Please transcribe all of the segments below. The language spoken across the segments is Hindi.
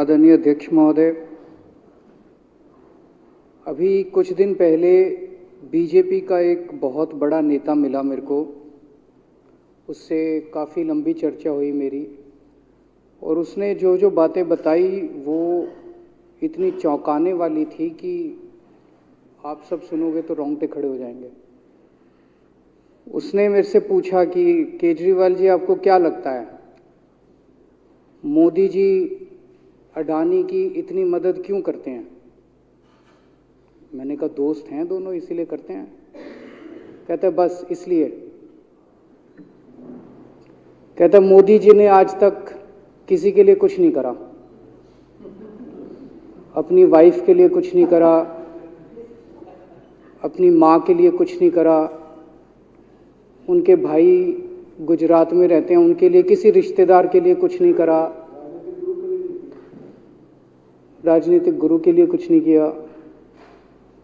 आदरणीय अध्यक्ष महोदय, अभी कुछ दिन पहले बीजेपी का एक बहुत बड़ा नेता मिला मेरे को। उससे काफ़ी लंबी चर्चा हुई मेरी, और उसने जो जो बातें बताई वो इतनी चौंकाने वाली थी कि आप सब सुनोगे तो रोंगटे खड़े हो जाएंगे। उसने मेरे से पूछा कि केजरीवाल जी, आपको क्या लगता है मोदी जी अडानी की इतनी मदद क्यों करते हैं? मैंने कहा दोस्त हैं दोनों, इसीलिए करते हैं। कहता बस इसलिए। कहता मोदी जी ने आज तक किसी के लिए कुछ नहीं करा, अपनी वाइफ के लिए कुछ नहीं करा, अपनी माँ के लिए कुछ नहीं करा, उनके भाई गुजरात में रहते हैं उनके लिए, किसी रिश्तेदार के लिए कुछ नहीं करा, राजनीतिक गुरु के लिए कुछ नहीं किया।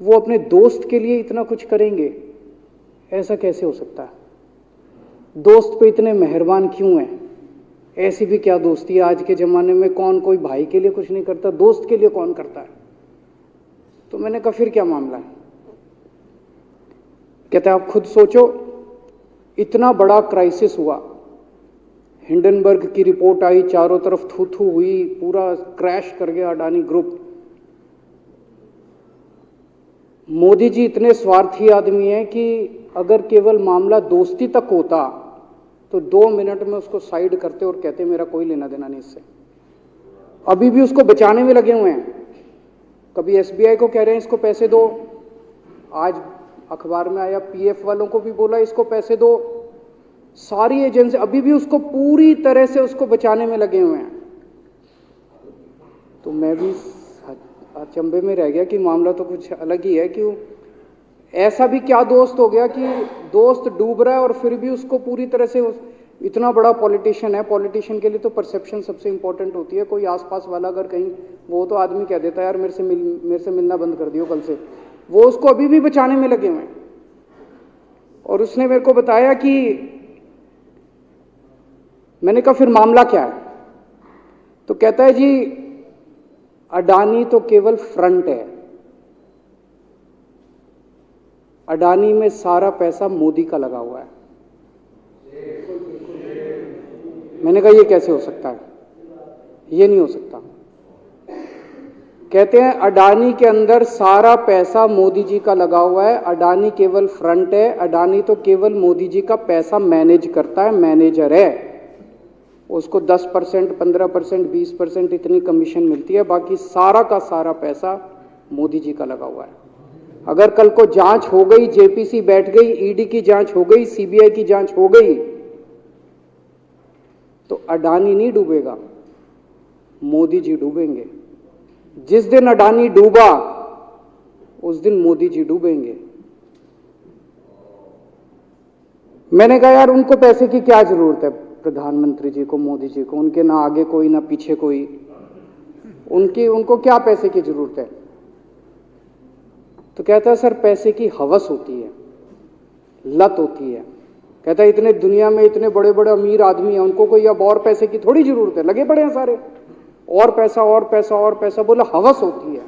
वो अपने दोस्त के लिए इतना कुछ करेंगे, ऐसा कैसे हो सकता है? दोस्त पे इतने मेहरबान क्यों हैं? ऐसी भी क्या दोस्ती है? आज के ज़माने में कौन कोई भाई के लिए कुछ नहीं करता, दोस्त के लिए कौन करता है? तो मैंने कहा फिर क्या मामला है? कहते आप खुद सोचो, इतना बड़ा क्राइसिस हुआ, हिंडनबर्ग की रिपोर्ट आई, चारों तरफ थू थू हुई, पूरा क्रैश कर गया अडानी ग्रुप। मोदी जी इतने स्वार्थी आदमी हैं कि अगर केवल मामला दोस्ती तक होता तो 2 मिनट में उसको साइड करते और कहते मेरा कोई लेना देना नहीं इससे। अभी भी उसको बचाने में लगे हुए हैं। कभी एसबीआई को कह रहे हैं इसको पैसे दो, आज अखबार में आया पीएफ वालों को भी बोला इसको पैसे दो। सारी एजेंसी अभी भी उसको पूरी तरह से उसको बचाने में लगे हुए हैं। तो मैं भी अचंभे में रह गया कि मामला तो कुछ अलग ही है। क्यों? ऐसा भी क्या दोस्त हो गया कि दोस्त डूब रहा है और फिर भी उसको पूरी तरह से इतना बड़ा पॉलिटिशियन है। पॉलिटिशियन के लिए तो परसेप्शन सबसे इंपॉर्टेंट होती है। कोई आसपास वाला अगर कहीं, वो तो आदमी कह देता है यार मेरे से मिलना बंद कर दियो कल से, वो उसको अभी भी बचाने में लगे हुए हैं। और उसने मेरे को बताया कि, मैंने कहा फिर मामला क्या है? तो कहता है जी अडानी तो केवल फ्रंट है, अडानी में सारा पैसा मोदी का लगा हुआ है। मैंने कहा ये कैसे हो सकता है? ये नहीं हो सकता। कहते हैं अडानी के अंदर सारा पैसा मोदी जी का लगा हुआ है, अडानी केवल फ्रंट है, अडानी तो केवल मोदी जी का पैसा मैनेज करता है, मैनेजर है। उसको 10%, 15%, 20% इतनी कमीशन मिलती है, बाकी सारा का सारा पैसा मोदी जी का लगा हुआ है। अगर कल को जांच हो गई, जेपीसी बैठ गई, ईडी की जांच हो गई, सीबीआई की जांच हो गई, तो अडानी नहीं डूबेगा, मोदी जी डूबेंगे। जिस दिन अडानी डूबा उस दिन मोदी जी डूबेंगे। मैंने कहा यार उनको पैसे की क्या जरूरत है? प्रधानमंत्री जी को, मोदी जी को, उनके ना आगे कोई ना पीछे कोई, उनको क्या पैसे की जरूरत है? तो कहता है सर पैसे की हवस होती है, लत होती है। कहता है इतने दुनिया में इतने बड़े बड़े अमीर आदमी हैं, उनको कोई अब और पैसे की थोड़ी जरूरत है, लगे पड़े हैं सारे, और पैसा और पैसा और पैसा। बोला हवस होती है।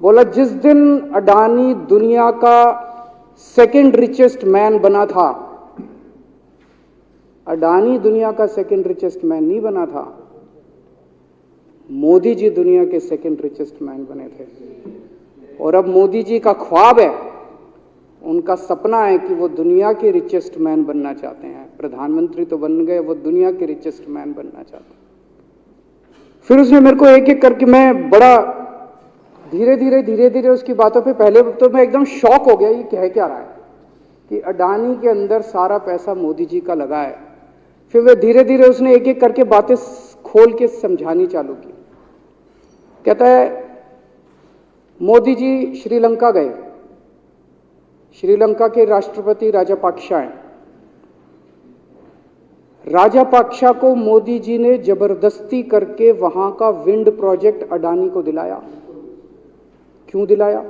बोला जिस दिन अडानी दुनिया का सेकंड रिचेस्ट मैन बना था, अडानी दुनिया का सेकंड रिचेस्ट मैन नहीं बना था, मोदी जी दुनिया के सेकंड रिचेस्ट मैन बने थे। और अब मोदी जी का ख्वाब है, उनका सपना है कि वो दुनिया के रिचेस्ट मैन बनना चाहते हैं। प्रधानमंत्री तो बन गए, वो दुनिया के रिचेस्ट मैन बनना चाहते हैं। फिर उसने मेरे को एक एक करके, मैं बड़ा धीरे धीरे उसकी बातों पे, पहले तो मैं एकदम शॉक हो गया ये कह क्या रहा है कि अडानी के अंदर सारा पैसा मोदी जी का लगा है। फिर वे धीरे धीरे उसने एक एक करके बातें खोल के समझानी चालू की। कहता है मोदी जी श्रीलंका गए, श्रीलंका के राष्ट्रपति राजापाक्सा हैं। राजापाक्सा को मोदी जी ने जबरदस्ती करके वहां का विंड प्रोजेक्ट अडानी को दिलाया। क्यों दिलाया?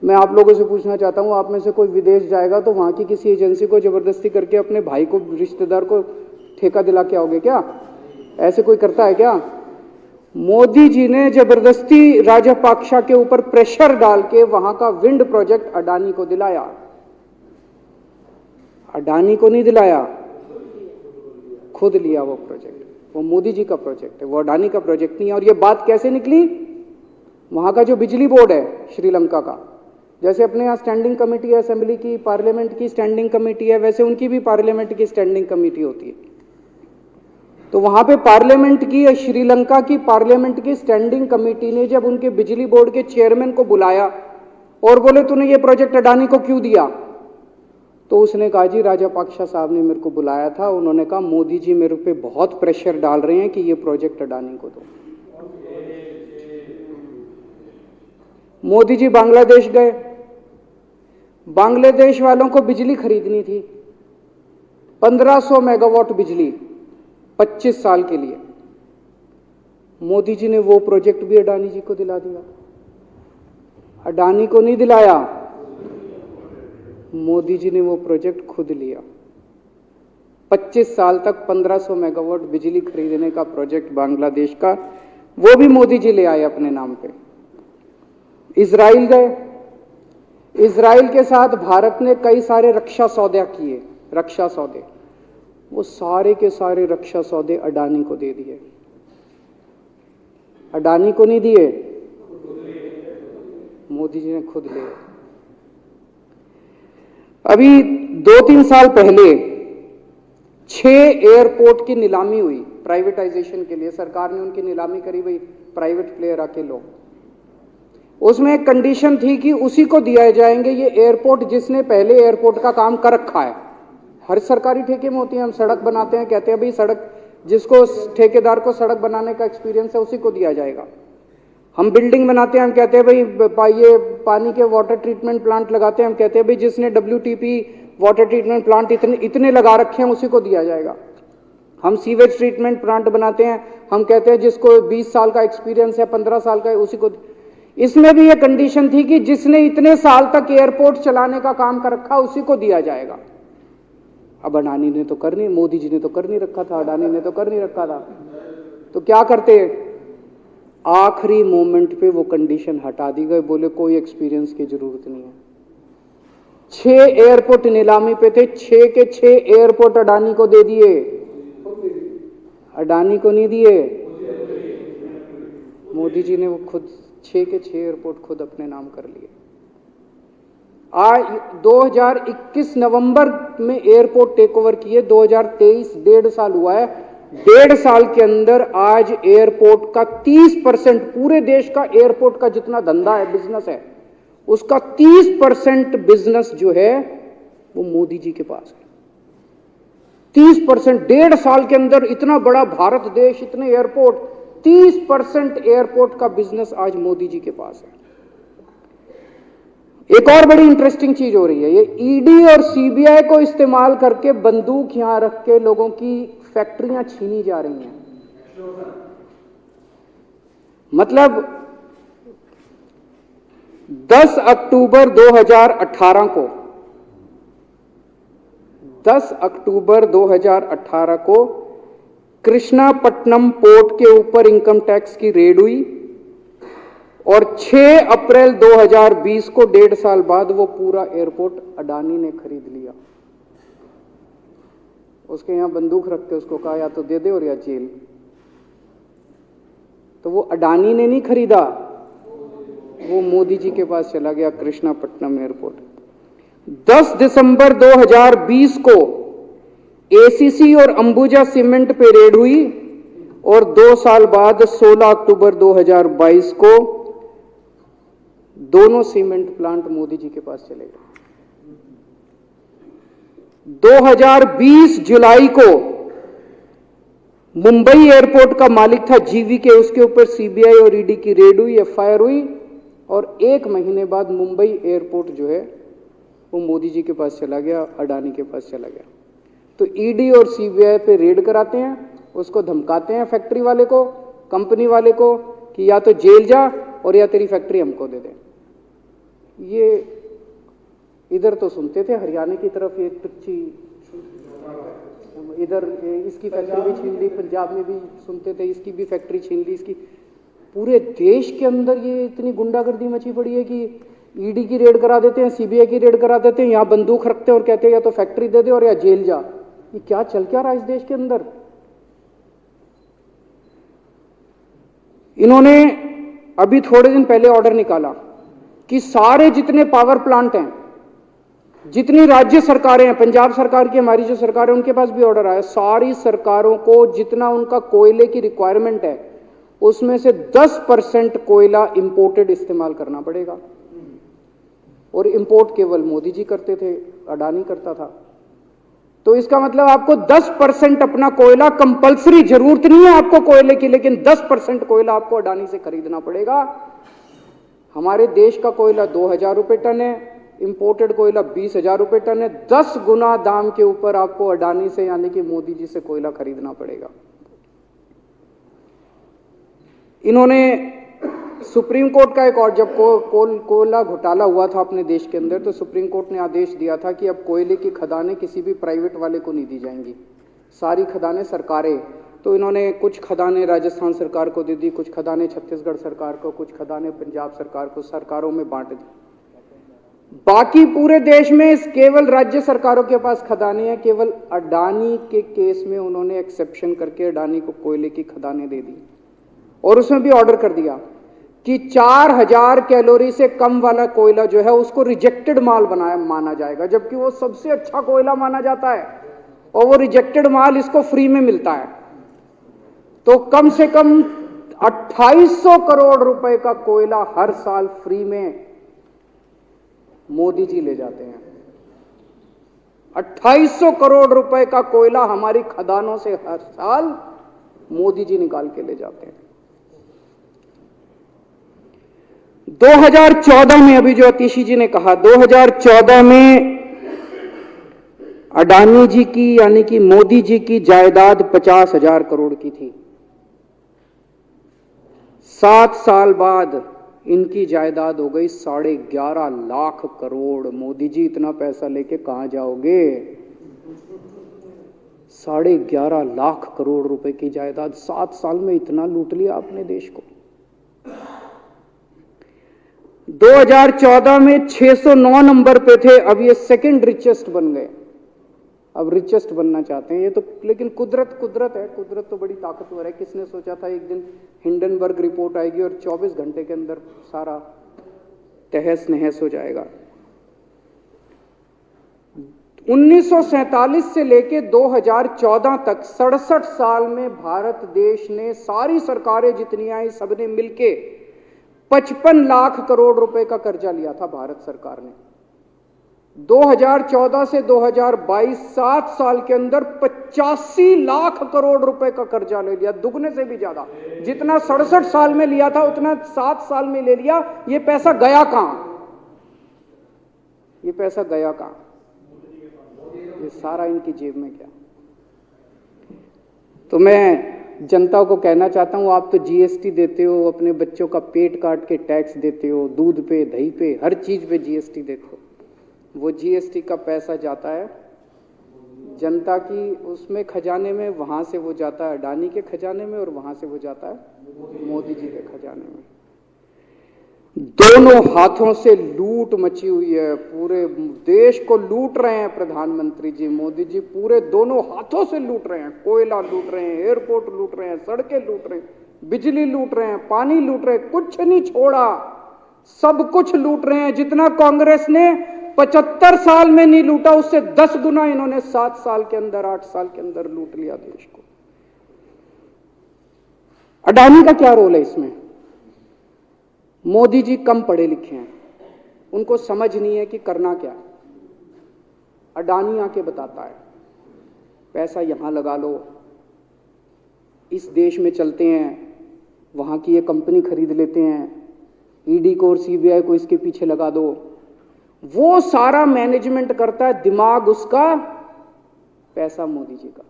मैं आप लोगों से पूछना चाहता हूं, आप में से कोई विदेश जाएगा तो वहां की किसी एजेंसी को जबरदस्ती करके अपने भाई को, रिश्तेदार को ठेका दिला के आओगे क्या? ऐसे कोई करता है क्या? मोदी जी ने जबरदस्ती राजपाक्षा के ऊपर प्रेशर डाल के वहां का विंड प्रोजेक्ट अडानी को दिलाया। अडानी को नहीं दिलाया, खुद लिया वो प्रोजेक्ट। वो मोदी जी का प्रोजेक्ट है, वो अडानी का प्रोजेक्ट नहीं है। और ये बात कैसे निकली? वहां का जो बिजली बोर्ड है श्रीलंका का, जैसे अपने यहाँ स्टैंडिंग कमेटी है असेंबली की, पार्लियामेंट की स्टैंडिंग कमेटी है, वैसे उनकी भी पार्लियामेंट की स्टैंडिंग कमेटी होती है। तो वहां पे पार्लियामेंट की, श्रीलंका की पार्लियामेंट की स्टैंडिंग कमेटी ने जब उनके बिजली बोर्ड के चेयरमैन को बुलाया और बोले तूने ये प्रोजेक्ट अडानी को क्यों दिया, तो उसने कहा जी राजपाक्षा साहब ने मेरे को बुलाया था, उन्होंने कहा मोदी जी मेरे पे बहुत प्रेशर डाल रहे हैं कि ये प्रोजेक्ट अडानी को दो। मोदी जी बांग्लादेश गए, बांग्लादेश वालों को बिजली खरीदनी थी, 1500 मेगावाट बिजली 25 साल के लिए। मोदी जी ने वो प्रोजेक्ट भी अडानी जी को दिला दिया। अडानी को नहीं दिलाया, मोदी जी ने वो प्रोजेक्ट खुद लिया। 25 साल तक 1500 मेगावाट बिजली खरीदने का प्रोजेक्ट बांग्लादेश का, वो भी मोदी जी ले आए अपने नाम पे। इजराइल गए, इजराइल के साथ भारत ने कई सारे रक्षा सौदे किए, रक्षा सौदे, वो सारे के सारे रक्षा सौदे अडानी को दे दिए। अडानी को नहीं दिए, मोदी जी ने खुद लिए। अभी 2-3 साल पहले 6 एयरपोर्ट की नीलामी हुई प्राइवेटाइजेशन के लिए, सरकार ने उनकी नीलामी करी, भाई प्राइवेट प्लेयर आके लो। उसमें एक कंडीशन थी कि उसी को दिया जाएंगे ये एयरपोर्ट जिसने पहले एयरपोर्ट का काम कर रखा है। हर सरकारी ठेके में होती है, हम सड़क बनाते हैं, कहते हैं भाई सड़क, जिसको ठेकेदार को सड़क बनाने का एक्सपीरियंस है उसी को दिया जाएगा। हम बिल्डिंग बनाते हैं, हम कहते हैं भाई ये पानी के वाटर ट्रीटमेंट प्लांट लगाते हैं, हम कहते हैं भाई जिसने WTP वाटर ट्रीटमेंट प्लांट इतने लगा रखे हैं उसी को दिया जाएगा। हम सीवेज ट्रीटमेंट प्लांट बनाते हैं, हम कहते हैं जिसको 20 साल का एक्सपीरियंस है, 15 साल का है, उसी को। इसमें भी ये कंडीशन थी कि जिसने इतने साल तक एयरपोर्ट चलाने का काम कर रखा उसी को दिया जाएगा। अब अडानी ने तो कर नहीं, मोदी जी ने तो कर नहीं रखा था, अडानी ने तो कर नहीं रखा था, तो क्या करते? आखिरी मोमेंट पे वो कंडीशन हटा दी गई, बोले कोई एक्सपीरियंस की जरूरत नहीं है। 6 एयरपोर्ट नीलामी पे थे, 6 के 6 एयरपोर्ट अडानी को दे दिए। अडानी को नहीं दिए, मोदी जी ने वो खुद 6 के 6 एयरपोर्ट खुद अपने नाम कर लिए। आज 2021 नवंबर में एयरपोर्ट टेक ओवर किए, 2023 1.5 साल हुआ है। 1.5 साल के अंदर आज एयरपोर्ट का 30%, पूरे देश का एयरपोर्ट का जितना धंधा है, बिजनेस है, उसका 30% बिजनेस जो है वो मोदी जी के पास है। 30%, 1.5 साल के अंदर इतना बड़ा भारत देश, इतने एयरपोर्ट, 30% एयरपोर्ट का बिजनेस आज मोदी जी के पास है। एक और बड़ी इंटरेस्टिंग चीज हो रही है, ये ईडी और सीबीआई को इस्तेमाल करके बंदूक यहां रख के लोगों की फैक्ट्रियां छीनी जा रही हैं। मतलब 10 अक्टूबर 2018 को 10 अक्टूबर 2018 को कृष्णापट्टनम पोर्ट के ऊपर इनकम टैक्स की रेड हुई और 6 अप्रैल 2020 को 1.5 साल बाद वो पूरा एयरपोर्ट अडानी ने खरीद लिया। उसके यहां बंदूक रख के उसको कहा या तो दे दे और या जेल। तो वो अडानी ने नहीं खरीदा, वो मोदी जी के पास चला गया कृष्णापट्टनम एयरपोर्ट। 10 दिसंबर 2020 को एसीसी और अंबुजा सीमेंट पे रेड हुई और 2 साल बाद 16 अक्टूबर 2022 को दोनों सीमेंट प्लांट मोदी जी के पास चले गए। 2020 जुलाई को मुंबई एयरपोर्ट का मालिक था जीवीके, उसके ऊपर सीबीआई और ईडी की रेड हुई, एफआईआर हुई और 1 महीने बाद मुंबई एयरपोर्ट जो है वो मोदी जी के पास चला गया, अडानी के पास चला गया। तो ईडी और सीबीआई पे रेड कराते हैं, उसको धमकाते हैं फैक्ट्री वाले को, कंपनी वाले को कि या तो जेल जा और या तेरी फैक्ट्री हमको दे दे। ये इधर तो सुनते थे, हरियाणा की तरफ ये टुच्ची इधर इसकी फैक्ट्री भी छीन ली, पंजाब में भी सुनते थे इसकी भी फैक्ट्री छीन ली, इसकी। पूरे देश के अंदर ये इतनी गुंडागर्दी मची पड़ी है कि ईडी की रेड करा देते हैं, सीबीआई की रेड करा देते हैं, यहाँ बंदूक रखते हैं और कहते हैं या तो फैक्ट्री दे दे और या जेल जा। ये क्या चल क्या रहा है इस देश के अंदर? इन्होंने अभी थोड़े दिन पहले ऑर्डर निकाला कि सारे जितने पावर प्लांट हैं, जितनी राज्य सरकारें हैं, पंजाब सरकार की, हमारी जो सरकार है, उनके पास भी ऑर्डर आया, सारी सरकारों को जितना उनका कोयले की रिक्वायरमेंट है उसमें से 10% कोयला इंपोर्टेड इस्तेमाल करना पड़ेगा। और इंपोर्ट केवल मोदी जी करते थे, अडानी करता था। तो इसका मतलब आपको 10% अपना कोयला कंपलसरी, जरूरत नहीं है आपको कोयले की, लेकिन 10% कोयला आपको अडानी से खरीदना पड़ेगा। हमारे देश का कोयला 2000 रुपये टन है, इंपोर्टेड कोयला 20,000 रुपये टन है। 10 गुना दाम के ऊपर आपको अडानी से यानी कि मोदी जी से कोयला खरीदना पड़ेगा। इन्होंने सुप्रीम कोर्ट का एक और, जब कोयला घोटाला हुआ था अपने देश के अंदर, तो सुप्रीम कोर्ट ने आदेश दिया था कि अब कोयले की खदानें किसी भी प्राइवेट वाले को नहीं दी जाएंगी, सारी खदानें सरकारें। तो इन्होंने कुछ खदानें राजस्थान सरकार को दे दी, कुछ खदानें छत्तीसगढ़ सरकार को, कुछ खदानें पंजाब सरकार को, सरकारों में बांट दी। बाकी पूरे देश में केवल राज्य सरकारों के पास खदानें हैं। केवल अडानी के केस में उन्होंने एक्सेप्शन करके अडानी को कोयले की खदानें दे दी और उसमें भी ऑर्डर कर दिया कि 4000 कैलोरी से कम वाला कोयला जो है उसको रिजेक्टेड माल माना जाएगा, जबकि वो सबसे अच्छा कोयला माना जाता है और वो रिजेक्टेड माल इसको फ्री में मिलता है। तो कम से कम 2800 करोड़ रुपए का कोयला हर साल फ्री में मोदी जी ले जाते हैं। 2800 करोड़ रुपए का कोयला हमारी खदानों से हर साल मोदी जी निकाल के ले जाते हैं। 2014 में, अभी जो अतिशी जी ने कहा, 2014 में अडानी जी की यानी कि मोदी जी की जायदाद 50,000 करोड़ की थी। 7 साल बाद इनकी जायदाद हो गई 11.5 लाख करोड़। मोदी जी इतना पैसा लेके कहां जाओगे? 11.5 लाख करोड़ रुपए की जायदाद, 7 साल में इतना लूट लिया आपने देश को। 2014 में 609 नंबर पे थे, अब ये सेकंड रिचेस्ट बन गए, अब रिचेस्ट बनना चाहते हैं ये तो। लेकिन कुदरत है, कुदरत तो बड़ी ताकतवर है। किसने सोचा था एक दिन हिंडनबर्ग रिपोर्ट आएगी और 24 घंटे के अंदर सारा तहस नहस हो जाएगा। 1947 से लेके 2014 तक 67 साल में भारत देश ने, सारी सरकारें जितनी आई सबने मिलके 55 लाख करोड़ रुपए का कर्जा लिया था भारत सरकार ने। 2014 से 2022 7 साल के अंदर 85 लाख करोड़ रुपए का कर्जा ले लिया, दुगने से भी ज्यादा। जितना 67 साल में लिया था उतना 7 साल में ले लिया। ये पैसा गया कहां? ये पैसा गया कहां? ये सारा इनकी जेब में गया। तो मैं जनता को कहना चाहता हूं, आप तो जीएसटी देते हो, अपने बच्चों का पेट काट के टैक्स देते हो, दूध पे, दही पे, हर चीज पे जीएसटी देते हो। वो जीएसटी का पैसा जाता है जनता की उसमें खजाने में, वहां से वो जाता है अडानी के खजाने में और वहां से वो जाता है मोदी जी के खजाने में। दोनों हाथों से लूट मची हुई है, पूरे देश को लूट रहे हैं प्रधानमंत्री जी, मोदी जी पूरे दोनों हाथों से लूट रहे हैं। कोयला लूट रहे हैं, एयरपोर्ट लूट रहे हैं, सड़कें लूट रहे हैं, बिजली लूट रहे हैं, पानी लूट रहे हैं, कुछ नहीं छोड़ा, सब कुछ लूट रहे हैं। जितना कांग्रेस ने 75 साल में नहीं लूटा, उससे 10 गुना इन्होंने 7 साल के अंदर, 8 साल के अंदर लूट लिया देश को। अडानी का क्या रोल है इसमें? मोदी जी कम पढ़े लिखे हैं, उनको समझ नहीं है कि करना क्या है। अडानी आके बताता है पैसा यहां लगा लो, इस देश में चलते हैं, वहां की ये कंपनी खरीद लेते हैं, ईडी को और सीबीआई को इसके पीछे लगा दो। वो सारा मैनेजमेंट करता है, दिमाग उसका, पैसा मोदी जी का।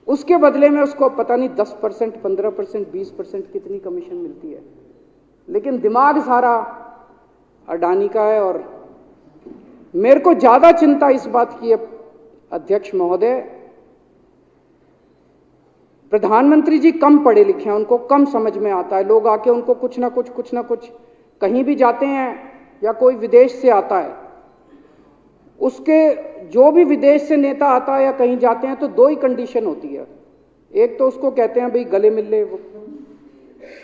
उसके बदले में उसको पता नहीं 10%, 15%, 20% कितनी कमीशन मिलती है, लेकिन दिमाग सारा अडानी का है। और मेरे को ज्यादा चिंता इस बात की है अध्यक्ष महोदय प्रधानमंत्री जी कम पढ़े लिखे हैं, उनको कम समझ में आता है। लोग आके उनको कुछ ना कुछ कहीं भी जाते हैं या कोई विदेश से आता है, उसके जो भी विदेश से नेता आता है या कहीं जाते हैं तो दो ही कंडीशन होती है। एक तो उसको कहते हैं भाई गले मिल ले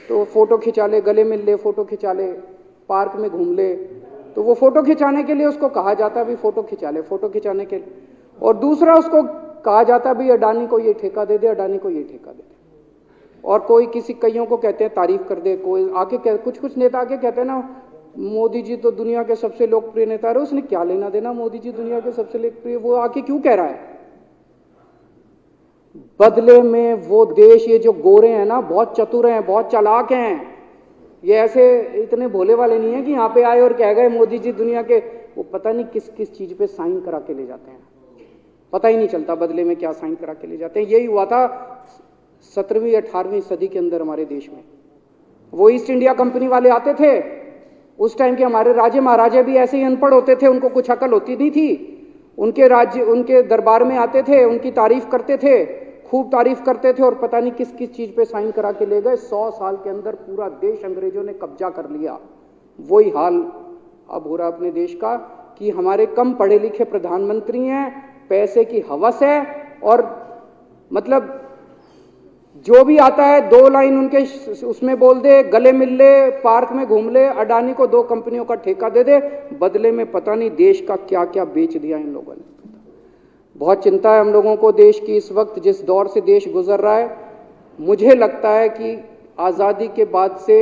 तो फोटो खिंचा ले, गले मिल ले फोटो खिंचा ले, पार्क में घूम ले तो वो फोटो खिंचाने के लिए उसको कहा जाता है भाई फोटो खिंचा ले, फोटो खिंचाने के लिए। और दूसरा उसको कहा जाता है भाई अडानी को ये ठेका दे दे, अडानी को ये ठेका दे दे। और कोई किसी कईयों को कहते हैं तारीफ कर दे, कोई आके कुछ नेता आके कहते हैं ना मोदी जी तो दुनिया के सबसे लोकप्रिय नेता है। उसने क्या लेना देना मोदी जी दुनिया के सबसे लोकप्रिय, वो आके क्यों कह रहा है? बदले में वो देश, ये जो गोरे हैं ना बहुत चतुर हैं, बहुत चालाक हैं, ये ऐसे इतने भोले वाले नहीं है कि यहाँ पे आए और कह गए मोदी जी दुनिया के, वो पता नहीं किस किस चीज पे साइन करा के ले जाते हैं, पता ही नहीं चलता बदले में क्या साइन करा के ले जाते हैं। यही हुआ था 17वीं 18वीं सदी के अंदर हमारे देश में। वो ईस्ट इंडिया कंपनी वाले आते थे, उस टाइम के हमारे राजे महाराजे भी ऐसे ही अनपढ़ होते थे, उनको कुछ अकल होती नहीं थी। उनके राज्य उनके दरबार में आते थे, उनकी तारीफ करते थे, खूब तारीफ करते थे और पता नहीं किस किस चीज पे साइन करा के ले गए। 100 साल के अंदर पूरा देश अंग्रेजों ने कब्जा कर लिया। वही हाल अब हो रहा अपने देश का कि हमारे कम पढ़े लिखे प्रधानमंत्री हैं, पैसे की हवस है और मतलब जो भी आता है 2 लाइन उनके उसमें बोल दे, गले मिल ले, पार्क में घूम ले, अडानी को 2 कंपनियों का ठेका दे दे, बदले में पता नहीं देश का क्या क्या बेच दिया इन लोगों ने। बहुत चिंता है हम लोगों को देश की इस वक्त, जिस दौर से देश गुजर रहा है। मुझे लगता है कि आज़ादी के बाद से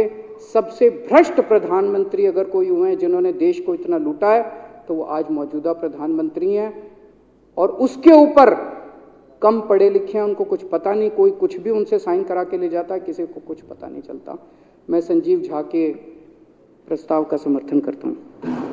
सबसे भ्रष्ट प्रधानमंत्री अगर कोई हुए हैं जिन्होंने देश को इतना लूटा है तो वो आज मौजूदा प्रधानमंत्री हैं। और उसके ऊपर कम पढ़े लिखे हैं, उनको कुछ पता नहीं, कोई कुछ भी उनसे साइन करा के ले जाता है, किसी को कुछ पता नहीं चलता। मैं संजीव झा के प्रस्ताव का समर्थन करता हूँ।